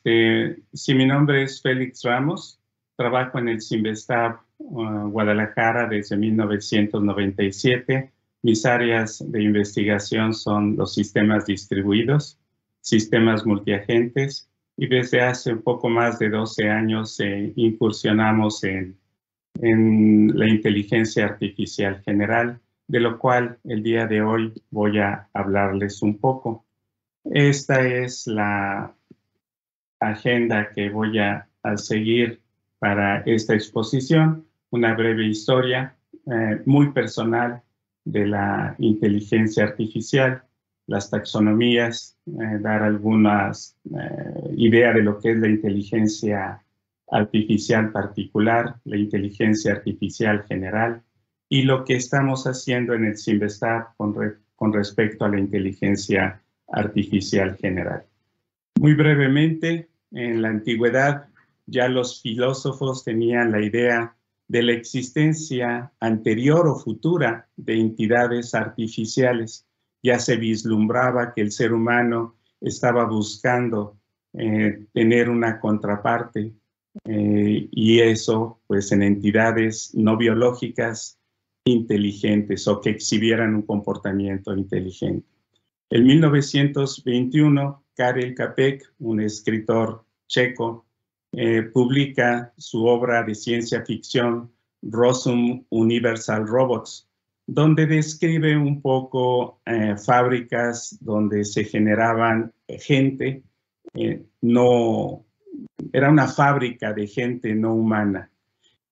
Sí, mi nombre es Félix Ramos, trabajo en el Cinvestav Guadalajara desde 1997. Mis áreas de investigación son los sistemas distribuidos, sistemas multiagentes, y desde hace un poco más de 12 años incursionamos en la inteligencia artificial general, de lo cual el día de hoy voy a hablarles un poco. Esta es la agenda que voy a seguir para esta exposición, una breve historia muy personal de la inteligencia artificial, las taxonomías, dar algunas ideas de lo que es la inteligencia artificial particular, la inteligencia artificial general y lo que estamos haciendo en el Cinvestav con respecto a la inteligencia artificial general. Muy brevemente, en la antigüedad ya los filósofos tenían la idea de la existencia anterior o futura de entidades artificiales. Ya se vislumbraba que el ser humano estaba buscando tener una contraparte y eso pues en entidades no biológicas inteligentes o que exhibieran un comportamiento inteligente. En 1921, Karel Čapek, un escritor checo, publica su obra de ciencia ficción Rozum Universal Robots, donde describe un poco fábricas donde se generaban gente, era una fábrica de gente no humana,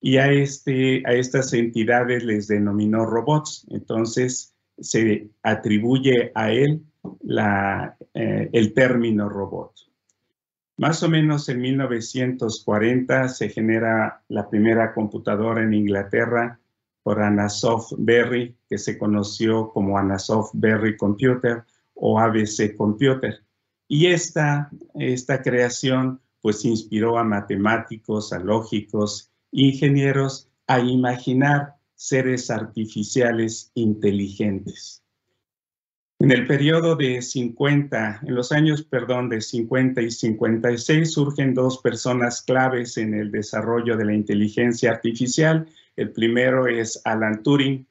y a estas entidades les denominó robots. Entonces se atribuye a él el término robot. Más o menos en 1940 se genera la primera computadora en Inglaterra por Anasoft Berry, que se conoció como Anasoft Berry Computer o ABC Computer. Y esta creación pues inspiró a matemáticos, a lógicos, ingenieros a imaginar seres artificiales inteligentes. En el periodo de 50 y 56 surgen dos personas claves en el desarrollo de la inteligencia artificial. El primero es Alan Turing,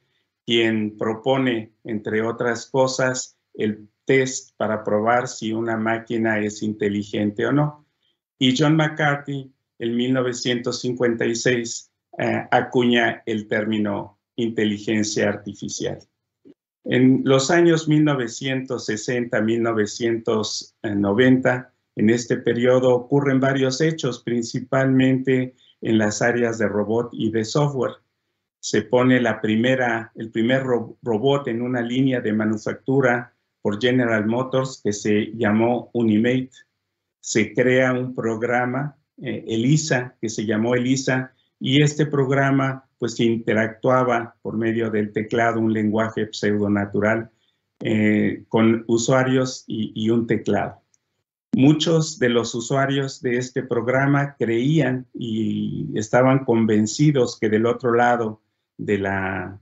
quien propone, entre otras cosas, el test para probar si una máquina es inteligente o no. Y John McCarthy, en 1956, acuña el término inteligencia artificial. En los años 1960-1990, en este periodo ocurren varios hechos, principalmente en las áreas de robot y de software. Se pone el primer robot en una línea de manufactura por General Motors que se llamó Unimate. Se crea un programa, ELIZA, que se llamó ELIZA, y este programa pues interactuaba por medio del teclado, un lenguaje pseudonatural, con usuarios y un teclado. Muchos de los usuarios de este programa creían y estaban convencidos que del otro lado de la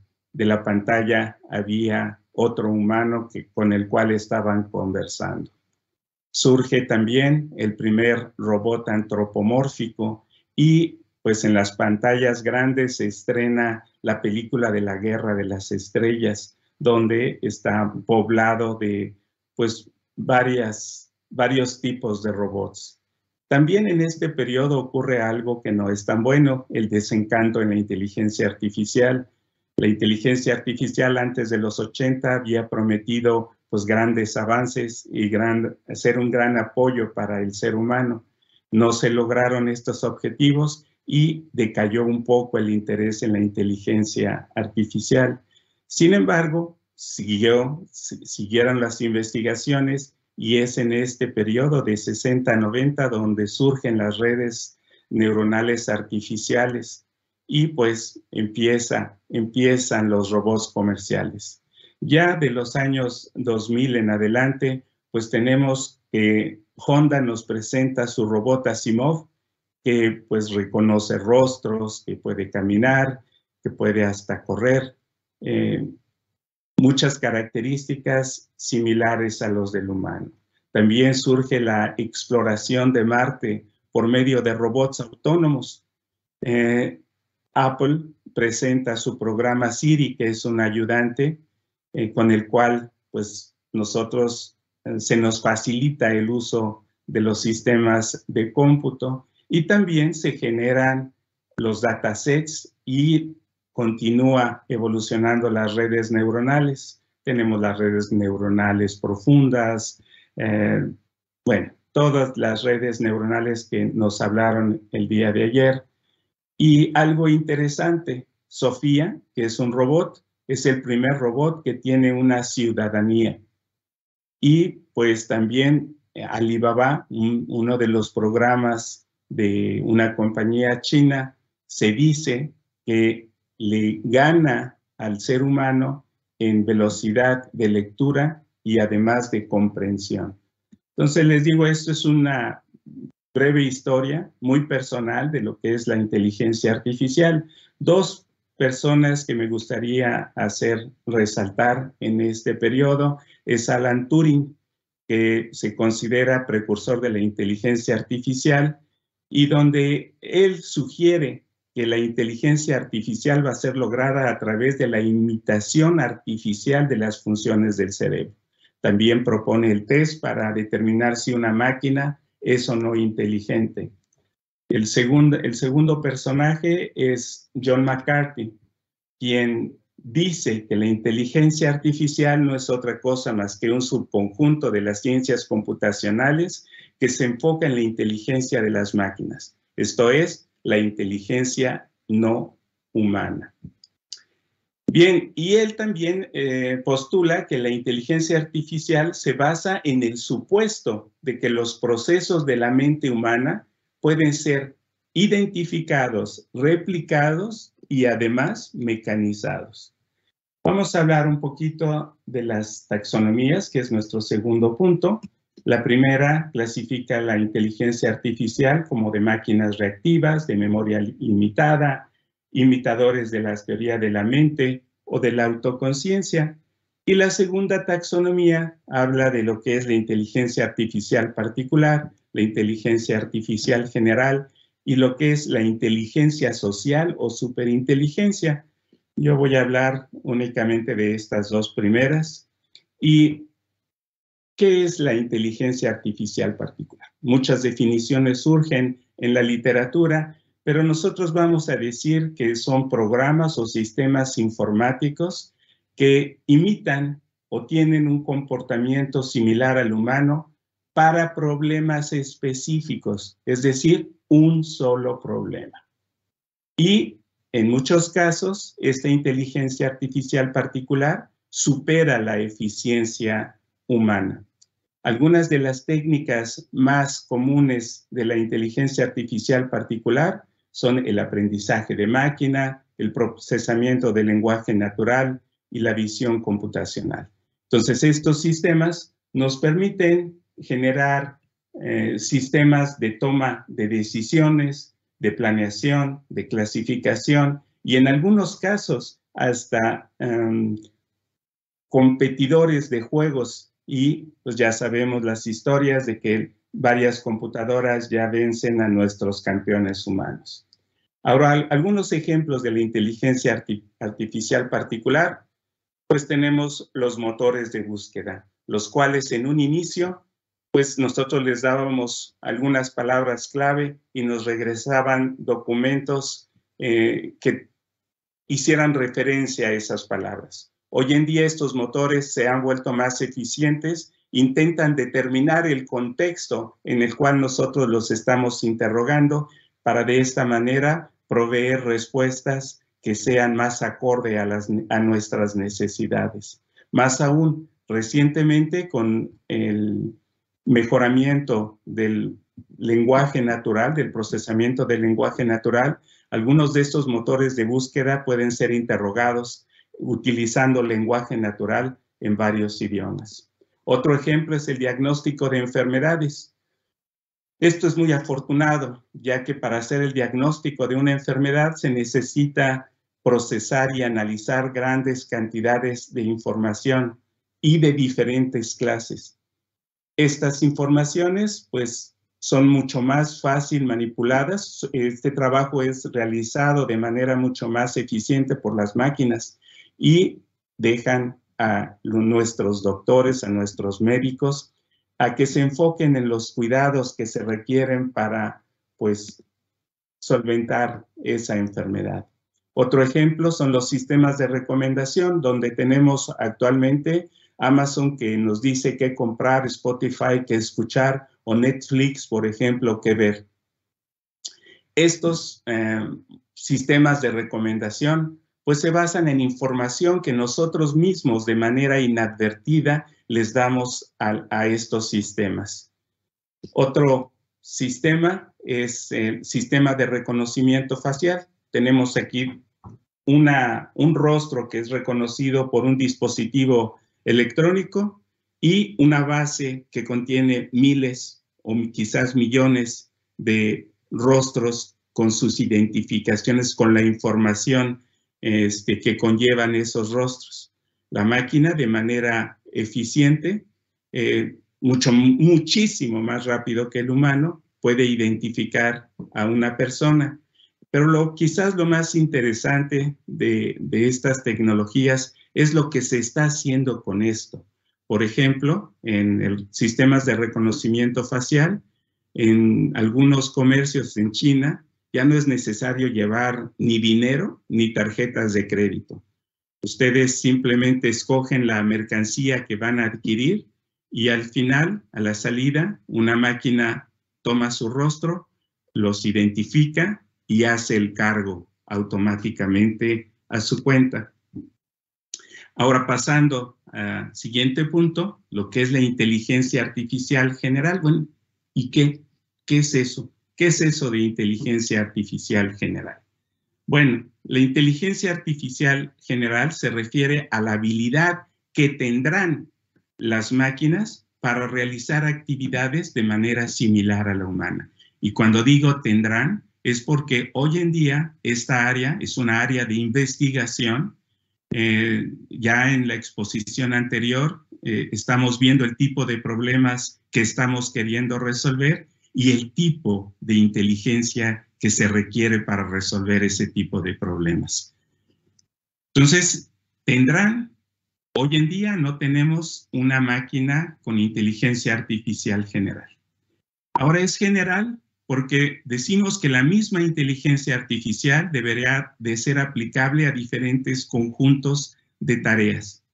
pantalla había otro humano con el cual estaban conversando. Surge también el primer robot antropomórfico y pues en las pantallas grandes se estrena la película de la Guerra de las Estrellas, donde está poblado de pues varios tipos de robots. También en este periodo ocurre algo que no es tan bueno, el desencanto en la inteligencia artificial. La inteligencia artificial antes de los 80 había prometido pues grandes avances y ser un gran apoyo para el ser humano. No se lograron estos objetivos y decayó un poco el interés en la inteligencia artificial. Sin embargo, siguieron las investigaciones y es en este periodo de 60 a 90 donde surgen las redes neuronales artificiales y pues empiezan los robots comerciales. Ya de los años 2000 en adelante, pues tenemos que Honda nos presenta su robot Asimov, que pues reconoce rostros, que puede caminar, que puede hasta correr. Muchas características similares a los del humano. También surge la exploración de Marte por medio de robots autónomos. Apple presenta su programa Siri, que es un ayudante con el cual pues, nosotros se nos facilita el uso de los sistemas de cómputo y también se generan los datasets y continúa evolucionando las redes neuronales. Tenemos las redes neuronales profundas, bueno, todas las redes neuronales que nos hablaron el día de ayer. Y algo interesante, Sofía, que es un robot, es el primer robot que tiene una ciudadanía. Y pues también Alibaba, uno de los programas de una compañía china, se dice que le gana al ser humano en velocidad de lectura y además de comprensión. Entonces les digo, esto es una breve historia muy personal de lo que es la inteligencia artificial. Dos personas que me gustaría hacer resaltar en este periodo es Alan Turing, que se considera precursor de la inteligencia artificial y donde él sugiere que la inteligencia artificial va a ser lograda a través de la imitación artificial de las funciones del cerebro. También propone el test para determinar si una máquina es o no inteligente. El segundo personaje es John McCarthy, quien dice que la inteligencia artificial no es otra cosa más que un subconjunto de las ciencias computacionales que se enfoca en la inteligencia de las máquinas, esto es, la inteligencia no humana. Bien, y él también postula que la inteligencia artificial se basa en el supuesto de que los procesos de la mente humana pueden ser identificados, replicados y además mecanizados. Vamos a hablar un poquito de las taxonomías, que es nuestro segundo punto. La primera clasifica la inteligencia artificial como de máquinas reactivas, de memoria limitada, imitadores de la teoría de la mente o de la autoconciencia. Y la segunda taxonomía habla de lo que es la inteligencia artificial particular, la inteligencia artificial general y lo que es la inteligencia social o superinteligencia. Yo voy a hablar únicamente de estas dos primeras. ¿Y qué es la inteligencia artificial particular? Muchas definiciones surgen en la literatura, pero nosotros vamos a decir que son programas o sistemas informáticos que imitan o tienen un comportamiento similar al humano para problemas específicos, es decir, un solo problema. Y en muchos casos, esta inteligencia artificial particular supera la eficiencia humana. Algunas de las técnicas más comunes de la inteligencia artificial particular son el aprendizaje de máquina, el procesamiento del lenguaje natural y la visión computacional. Entonces, estos sistemas nos permiten generar sistemas de toma de decisiones, de planeación, de clasificación y en algunos casos hasta competidores de juegos y pues ya sabemos las historias de que varias computadoras ya vencen a nuestros campeones humanos. Ahora, algunos ejemplos de la inteligencia artificial particular, pues tenemos los motores de búsqueda, los cuales en un inicio, pues nosotros les dábamos algunas palabras clave y nos regresaban documentos que hicieran referencia a esas palabras. Hoy en día estos motores se han vuelto más eficientes, intentan determinar el contexto en el cual nosotros los estamos interrogando para de esta manera proveer respuestas que sean más acorde a nuestras necesidades. Más aún, recientemente con el mejoramiento del lenguaje natural, del procesamiento del lenguaje natural, algunos de estos motores de búsqueda pueden ser interrogados utilizando lenguaje natural en varios idiomas. Otro ejemplo es el diagnóstico de enfermedades. Esto es muy afortunado, ya que para hacer el diagnóstico de una enfermedad se necesita procesar y analizar grandes cantidades de información y de diferentes clases. Estas informaciones, pues, son mucho más fácil manipuladas. Este trabajo es realizado de manera mucho más eficiente por las máquinas y dejan a nuestros doctores, a nuestros médicos, a que se enfoquen en los cuidados que se requieren para, pues, solventar esa enfermedad. Otro ejemplo son los sistemas de recomendación, donde tenemos actualmente Amazon que nos dice qué comprar, Spotify qué escuchar, o Netflix, por ejemplo, qué ver. Estos sistemas de recomendación pues se basan en información que nosotros mismos de manera inadvertida les damos a estos sistemas. Otro sistema es el sistema de reconocimiento facial. Tenemos aquí un rostro que es reconocido por un dispositivo electrónico y una base que contiene miles o quizás millones de rostros con sus identificaciones, con la información que conllevan esos rostros. La máquina, de manera eficiente, muchísimo más rápido que el humano, puede identificar a una persona. Pero quizás lo más interesante de estas tecnologías es lo que se está haciendo con esto. Por ejemplo, en el sistemas de reconocimiento facial, en algunos comercios en China, ya no es necesario llevar ni dinero ni tarjetas de crédito. Ustedes simplemente escogen la mercancía que van a adquirir y al final, a la salida, una máquina toma su rostro, los identifica y hace el cargo automáticamente a su cuenta. Ahora, pasando al siguiente punto, lo que es la inteligencia artificial general. Bueno, ¿y qué es eso? ¿Qué es eso de inteligencia artificial general? Bueno, la inteligencia artificial general se refiere a la habilidad que tendrán las máquinas para realizar actividades de manera similar a la humana. Y cuando digo tendrán, es porque hoy en día esta área es una área de investigación. Ya en la exposición anterior estamos viendo el tipo de problemas que estamos queriendo resolver y el tipo de inteligencia que se requiere para resolver ese tipo de problemas. Entonces, tendrán, hoy en día no tenemos una máquina con inteligencia artificial general. Ahora es general porque decimos que la misma inteligencia artificial debería de ser aplicable a diferentes conjuntos de tareas.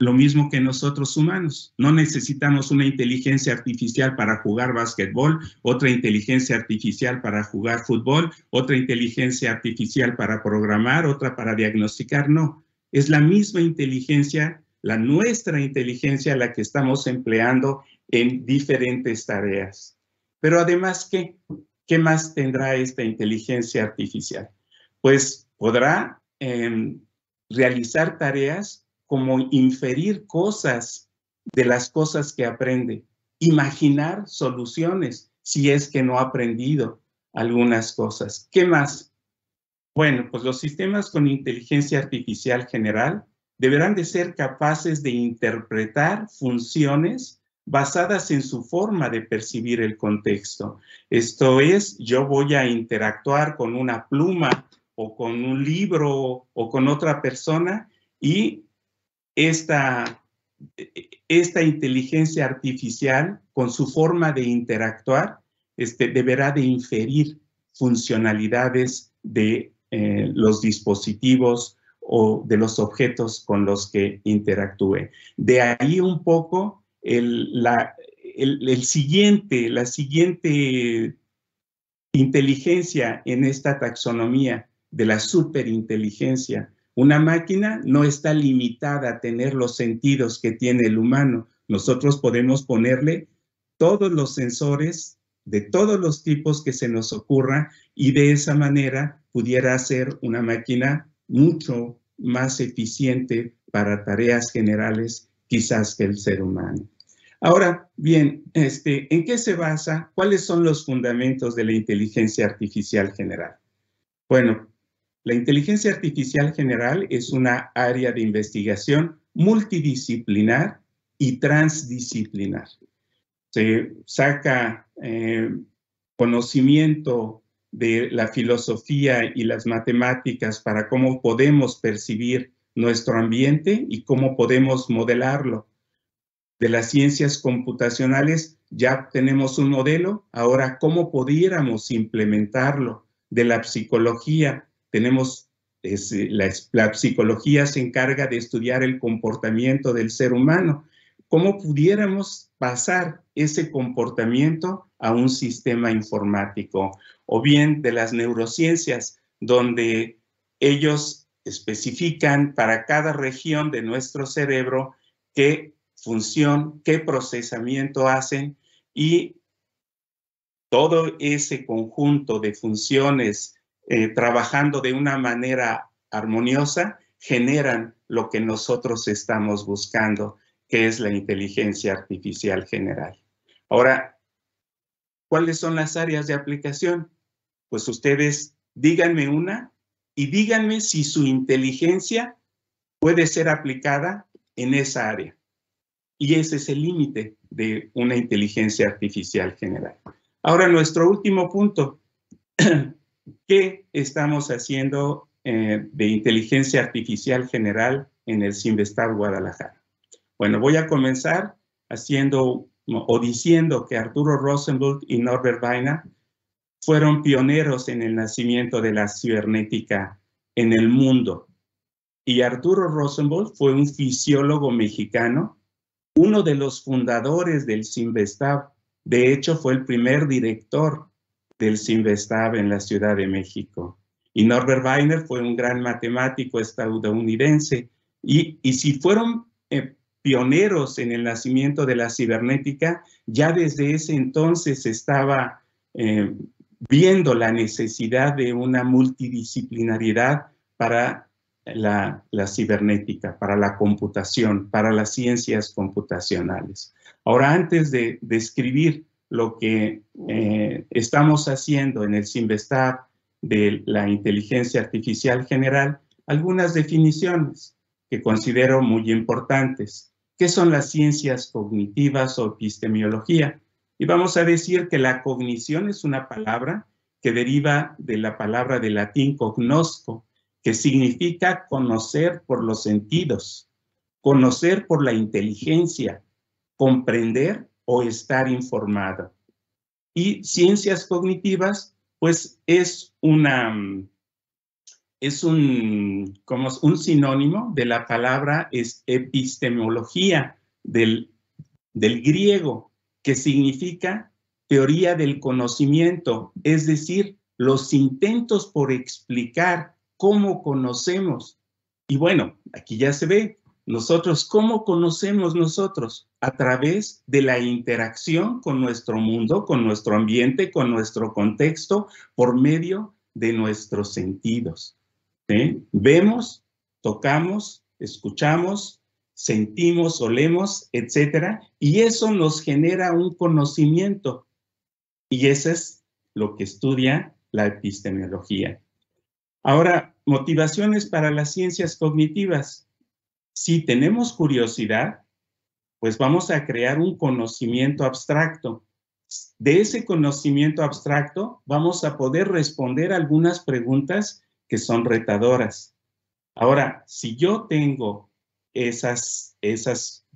Lo mismo que nosotros humanos. No necesitamos una inteligencia artificial para jugar básquetbol, otra inteligencia artificial para jugar fútbol, otra inteligencia artificial para programar, otra para diagnosticar. No, es la misma inteligencia, nuestra inteligencia, la que estamos empleando en diferentes tareas. Pero además, ¿qué más tendrá esta inteligencia artificial? Pues podrá realizar tareas como inferir cosas de las cosas que aprende, imaginar soluciones si es que no ha aprendido algunas cosas. ¿Qué más? Bueno, pues los sistemas con inteligencia artificial general deberán de ser capaces de interpretar funciones basadas en su forma de percibir el contexto. Esto es, yo voy a interactuar con una pluma o con un libro o con otra persona y esta inteligencia artificial, con su forma de interactuar, deberá de inferir funcionalidades de los dispositivos o de los objetos con los que interactúe. De ahí un poco la siguiente inteligencia en esta taxonomía de la superinteligencia. Una máquina no está limitada a tener los sentidos que tiene el humano. Nosotros podemos ponerle todos los sensores de todos los tipos que se nos ocurra y de esa manera pudiera ser una máquina mucho más eficiente para tareas generales quizás que el ser humano. Ahora, bien, ¿en qué se basa? ¿Cuáles son los fundamentos de la inteligencia artificial general? Bueno, la inteligencia artificial general es una área de investigación multidisciplinar y transdisciplinar. se saca conocimiento de la filosofía y las matemáticas para cómo podemos percibir nuestro ambiente y cómo podemos modelarlo. De las ciencias computacionales ya tenemos un modelo, ahora cómo pudiéramos implementarlo. De la psicología tenemos, la psicología se encarga de estudiar el comportamiento del ser humano. ¿Cómo pudiéramos pasar ese comportamiento a un sistema informático? O bien de las neurociencias, donde ellos especifican para cada región de nuestro cerebro qué función, qué procesamiento hacen, y todo ese conjunto de funciones trabajando de una manera armoniosa generan lo que nosotros estamos buscando, que es la inteligencia artificial general. Ahora, ¿cuáles son las áreas de aplicación? Pues ustedes díganme una y díganme si su inteligencia puede ser aplicada en esa área. Y ese es el límite de una inteligencia artificial general. Ahora, nuestro último punto. ¿Qué estamos haciendo de inteligencia artificial general en el CIMVESTAB Guadalajara? Bueno, voy a comenzar haciendo o diciendo que Arturo Rosenbluth y Norbert Wiener fueron pioneros en el nacimiento de la cibernética en el mundo. Y Arturo Rosenbluth fue un fisiólogo mexicano, uno de los fundadores del CIMVESTAB. De hecho, fue el primer director del CIMVESTAB en la Ciudad de México. Y Norbert Wiener fue un gran matemático estadounidense. Y si fueron pioneros en el nacimiento de la cibernética, ya desde ese entonces estaba viendo la necesidad de una multidisciplinariedad para la cibernética, para la computación, para las ciencias computacionales. Ahora, antes de describir lo que estamos haciendo en el CIMVESTAB de la inteligencia artificial general, algunas definiciones que considero muy importantes. ¿Qué son las ciencias cognitivas o epistemología? Y vamos a decir que la cognición es una palabra que deriva de la palabra de latín cognosco, que significa conocer por los sentidos, conocer por la inteligencia, comprender o estar informado. Y ciencias cognitivas, pues es un sinónimo de la palabra epistemología del griego, que significa teoría del conocimiento, es decir, los intentos por explicar cómo conocemos. Y bueno, aquí ya se ve, nosotros, ¿cómo conocemos nosotros? A través de la interacción con nuestro mundo, con nuestro ambiente, con nuestro contexto, por medio de nuestros sentidos. ¿Sí? Vemos, tocamos, escuchamos, sentimos, olemos, etcétera, y eso nos genera un conocimiento. Y eso es lo que estudia la epistemología. Ahora, motivaciones para las ciencias cognitivas. Si tenemos curiosidad, pues vamos a crear un conocimiento abstracto. De ese conocimiento abstracto vamos a poder responder algunas preguntas que son retadoras. Ahora, si yo tengo esas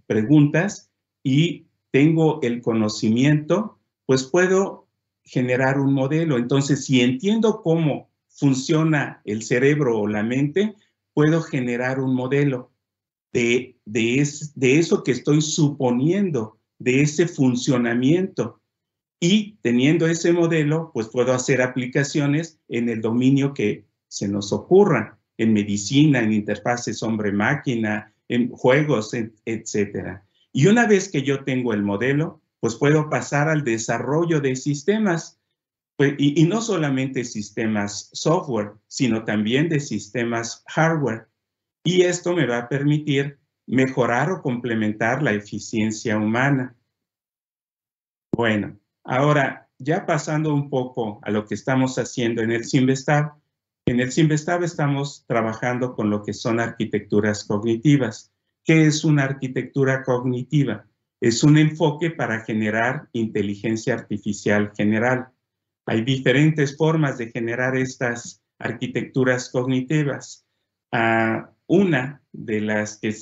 preguntas y tengo el conocimiento, pues puedo generar un modelo. Entonces, si entiendo cómo funciona el cerebro o la mente, puedo generar un modelo de eso que estoy suponiendo, de ese funcionamiento. Y teniendo ese modelo, pues puedo hacer aplicaciones en el dominio que se nos ocurra, en medicina, en interfaces hombre-máquina, en juegos, etcétera. Y una vez que yo tengo el modelo, pues puedo pasar al desarrollo de sistemas, pues, y no solamente sistemas software, sino también de sistemas hardware. Y esto me va a permitir mejorar o complementar la eficiencia humana. Bueno, ahora, ya pasando un poco a lo que estamos haciendo en el CIMVESTAB, en el CIMVESTAB estamos trabajando con lo que son arquitecturas cognitivas. ¿Qué es una arquitectura cognitiva? Es un enfoque para generar inteligencia artificial general. Hay diferentes formas de generar estas arquitecturas cognitivas. Una de las que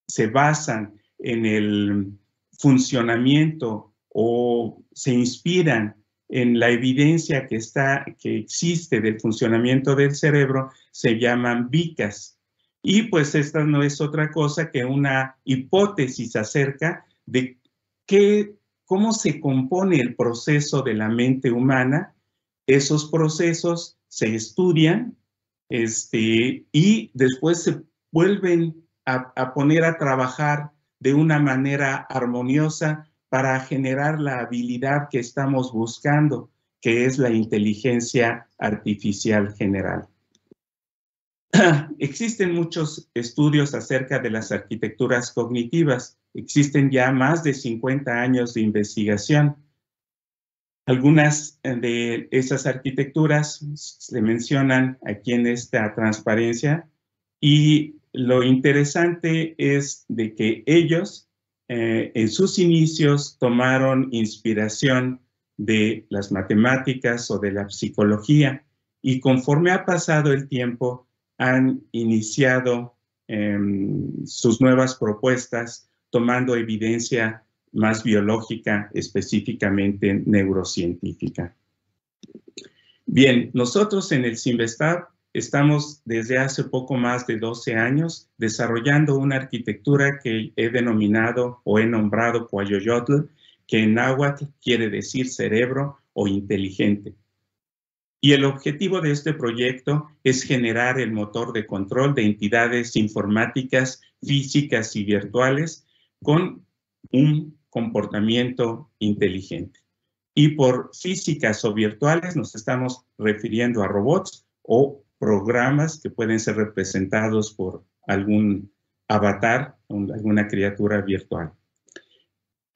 se basan en el funcionamiento o se inspiran en la evidencia que existe del funcionamiento del cerebro, se llaman vicas. Y pues esta no es otra cosa que una hipótesis acerca de cómo se compone el proceso de la mente humana. Esos procesos se estudian y después se vuelven a poner a trabajar de una manera armoniosa para generar la habilidad que estamos buscando, que es la inteligencia artificial general. Existen muchos estudios acerca de las arquitecturas cognitivas. Existen ya más de 50 años de investigación. Algunas de esas arquitecturas se mencionan aquí en esta transparencia, y lo interesante es de que ellos en sus inicios tomaron inspiración de las matemáticas o de la psicología, y conforme ha pasado el tiempo han iniciado sus nuevas propuestas tomando evidencia más biológica, específicamente neurocientífica. Bien, nosotros en el CIMBESTAB estamos desde hace poco más de 12 años desarrollando una arquitectura que he denominado o he nombrado Cuayoyotl, que en náhuatl quiere decir cerebro o inteligente. Y el objetivo de este proyecto es generar el motor de control de entidades informáticas, físicas y virtuales con un comportamiento inteligente. Y por físicas o virtuales nos estamos refiriendo a robots o programas que pueden ser representados por algún avatar, alguna criatura virtual.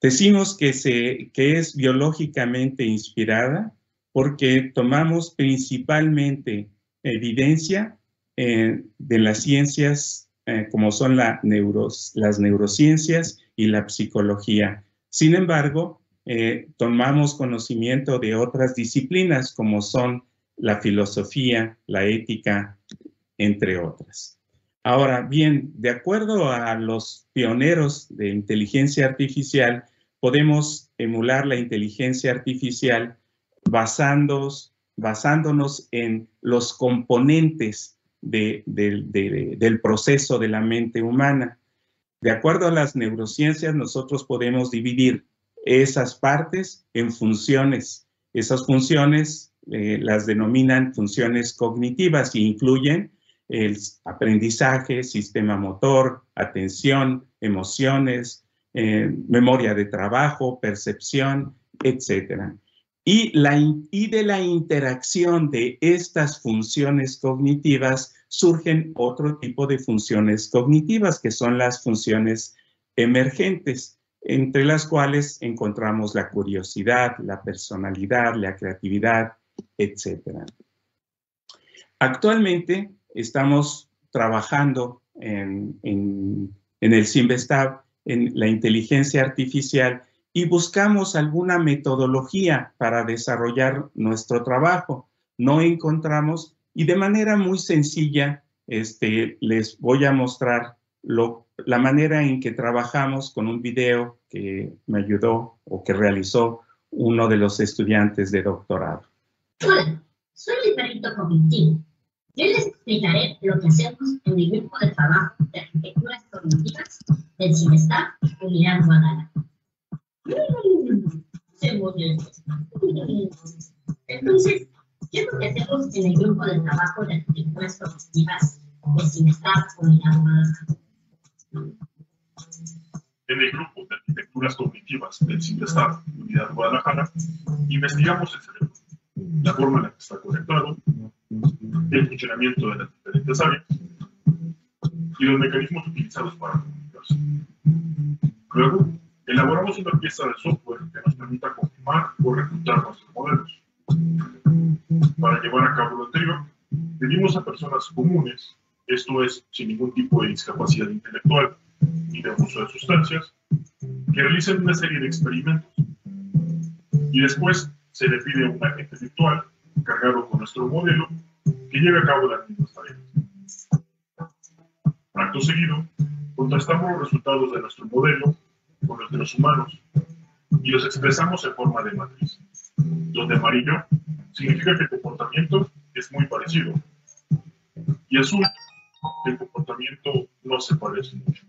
Decimos que es biológicamente inspirada porque tomamos principalmente evidencia de las ciencias como son las neurociencias y la psicología. Sin embargo, tomamos conocimiento de otras disciplinas como son la filosofía, la ética, entre otras. Ahora bien, de acuerdo a los pioneros de inteligencia artificial, podemos emular la inteligencia artificial basándonos en los componentes del proceso de la mente humana. De acuerdo a las neurociencias, nosotros podemos dividir esas partes en funciones. Esas funciones las denominan funciones cognitivas y incluyen el aprendizaje, sistema motor, atención, emociones, memoria de trabajo, percepción, etc. Y de la interacción de estas funciones cognitivas surgen otro tipo de funciones cognitivas, que son las funciones emergentes, entre las cuales encontramos la curiosidad, la personalidad, la creatividad, etc. Actualmente estamos trabajando en el CIMBESTAB en la inteligencia artificial y buscamos alguna metodología para desarrollar nuestro trabajo. No encontramos, y de manera muy sencilla les voy a mostrar la manera en que trabajamos con un video que me ayudó o que realizó uno de los estudiantes de doctorado. Hola, soy el perito cognitivo. Yo les explicaré lo que hacemos en el grupo de trabajo de arquitecturas cognitivas del CIMBESTAB Unidad Guadalajara. Entonces, ¿qué es lo que hacemos en el grupo de trabajo de arquitecturas cognitivas del CIMBESTAB Unidad Guadalajara? En el grupo de arquitecturas cognitivas del CIMBESTAB Unidad Guadalajara, investigamos el cerebro, la forma en la que está conectado, el funcionamiento de las diferentes áreas y los mecanismos utilizados para comunicarse. Luego, elaboramos una pieza de software que nos permita confirmar o refutar nuestros modelos. Para llevar a cabo lo anterior, pedimos a personas comunes, esto es, sin ningún tipo de discapacidad intelectual ni de uso de sustancias, que realicen una serie de experimentos. Y después se le pide a un agente virtual cargado con nuestro modelo que lleve a cabo las mismas tareas. Acto seguido, contrastamos los resultados de nuestro modelo con los de los humanos y los expresamos en forma de matriz, donde amarillo significa que el comportamiento es muy parecido y azul que el comportamiento no se parece mucho.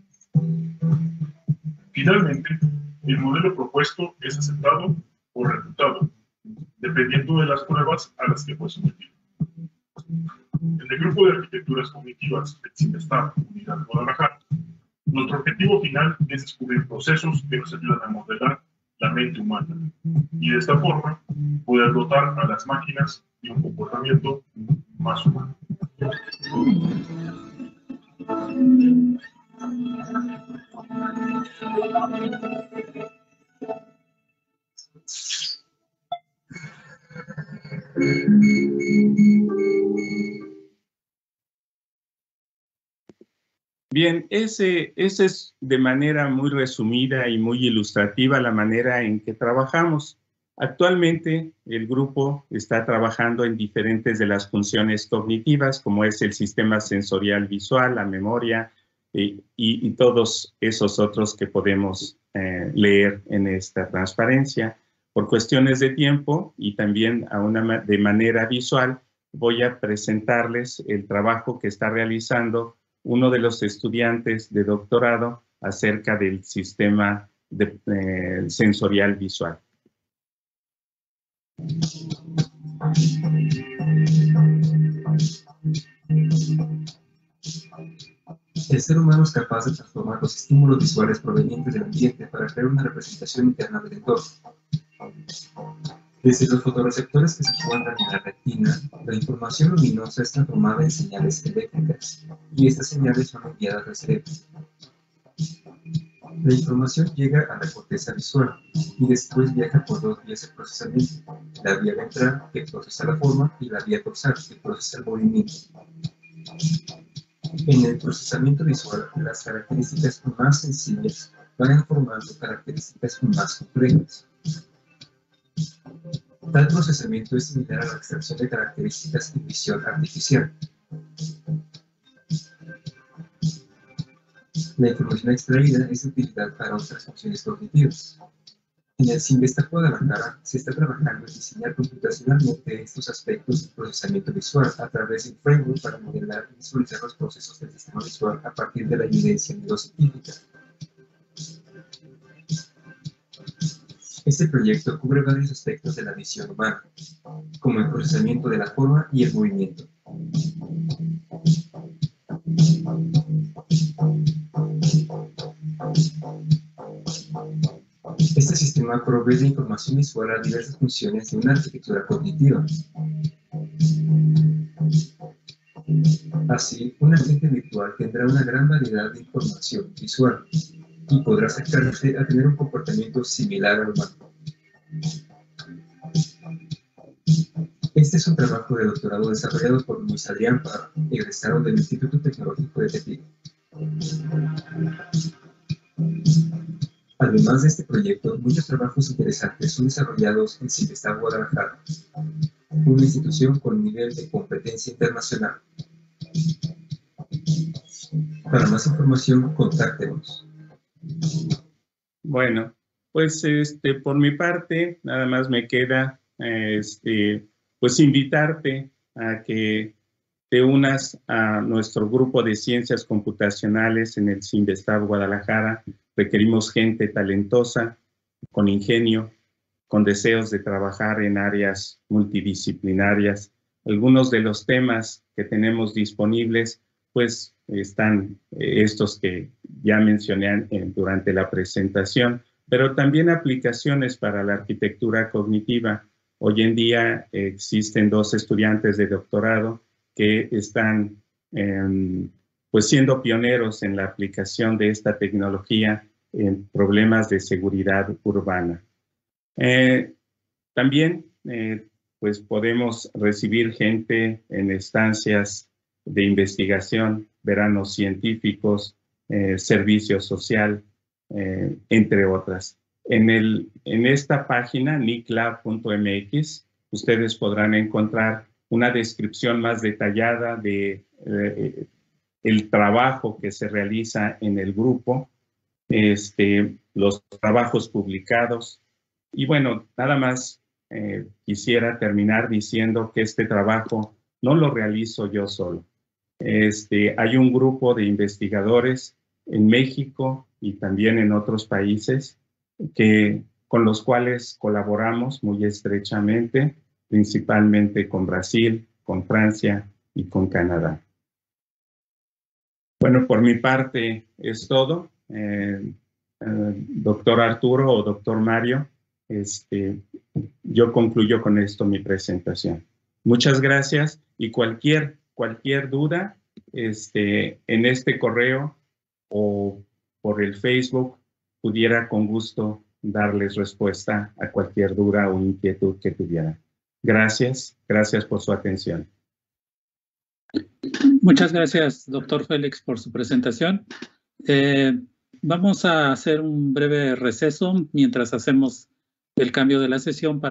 Finalmente, el modelo propuesto es aceptado o refutado, dependiendo de las pruebas a las que fue sometido. En el grupo de arquitecturas cognitivas del CIMESTAB Unidad Guadalajara, nuestro objetivo final es descubrir procesos que nos ayudan a modelar la mente humana y de esta forma poder dotar a las máquinas de un comportamiento más humano. Bien, ese es de manera muy resumida y muy ilustrativa la manera en que trabajamos. Actualmente el grupo está trabajando en diferentes de las funciones cognitivas, como es el sistema sensorial visual, la memoria y todos esos otros que podemos leer en esta transparencia. Por cuestiones de tiempo y también de manera visual, voy a presentarles el trabajo que está realizando uno de los estudiantes de doctorado acerca del sistema sensorial visual. El ser humano es capaz de transformar los estímulos visuales provenientes del ambiente para crear una representación interna del entorno. Desde los fotorreceptores que se encuentran en la retina, la información luminosa es transformada en señales eléctricas, y estas señales son enviadas al cerebro. La información llega a la corteza visual y después viaja por dos vías de procesamiento: la vía ventral, que procesa la forma, y la vía dorsal, que procesa el movimiento. En el procesamiento visual, las características más sencillas van formando características más complejas. Tal procesamiento es similar a la extracción de características en visión artificial. La información extraída es de utilidad para otras funciones cognitivas. En el CIMESTAB Guadalajara se está trabajando en diseñar computacionalmente estos aspectos del procesamiento visual a través de un framework para modelar y visualizar los procesos del sistema visual a partir de la evidencia neurocientífica. Este proyecto cubre varios aspectos de la visión humana, como el procesamiento de la forma y el movimiento. Este sistema provee de información visual a diversas funciones de una arquitectura cognitiva. Así, un agente virtual tendrá una gran variedad de información visual y podrá acercarse a tener un comportamiento similar al humano. Este es un trabajo de doctorado desarrollado por Luis Adrián Parra, egresado del Instituto Tecnológico de Tepic. Además de este proyecto, muchos trabajos interesantes son desarrollados en CIMESTAB Guadalajara, una institución con nivel de competencia internacional. Para más información, contáctenos. Bueno, pues por mi parte, nada más me queda pues invitarte a que te unas a nuestro grupo de ciencias computacionales en el CIMESTAB Guadalajara. Requerimos gente talentosa, con ingenio, con deseos de trabajar en áreas multidisciplinarias. Algunos de los temas que tenemos disponibles, pues están estos que ya mencioné durante la presentación, pero también aplicaciones para la arquitectura cognitiva. Hoy en día existen 2 estudiantes de doctorado que están pues siendo pioneros en la aplicación de esta tecnología en problemas de seguridad urbana. También pues podemos recibir gente en estancias de investigación, veranos científicos, servicio social, entre otras. En esta página, niclab.mx, ustedes podrán encontrar una descripción más detallada de el trabajo que se realiza en el grupo, los trabajos publicados. Y bueno, nada más quisiera terminar diciendo que este trabajo no lo realizo yo solo. Hay un grupo de investigadores en México y también en otros países con los cuales colaboramos muy estrechamente, principalmente con Brasil, con Francia y con Canadá. Bueno, por mi parte es todo. Doctor Arturo o doctor Mario, yo concluyo con esto mi presentación. Muchas gracias y cualquier duda en este correo o por el Facebook pudiera con gusto darles respuesta a cualquier duda o inquietud que tuvieran. Gracias por su atención. Muchas gracias, doctor Félix, por su presentación. Vamos a hacer un breve receso mientras hacemos el cambio de la sesión para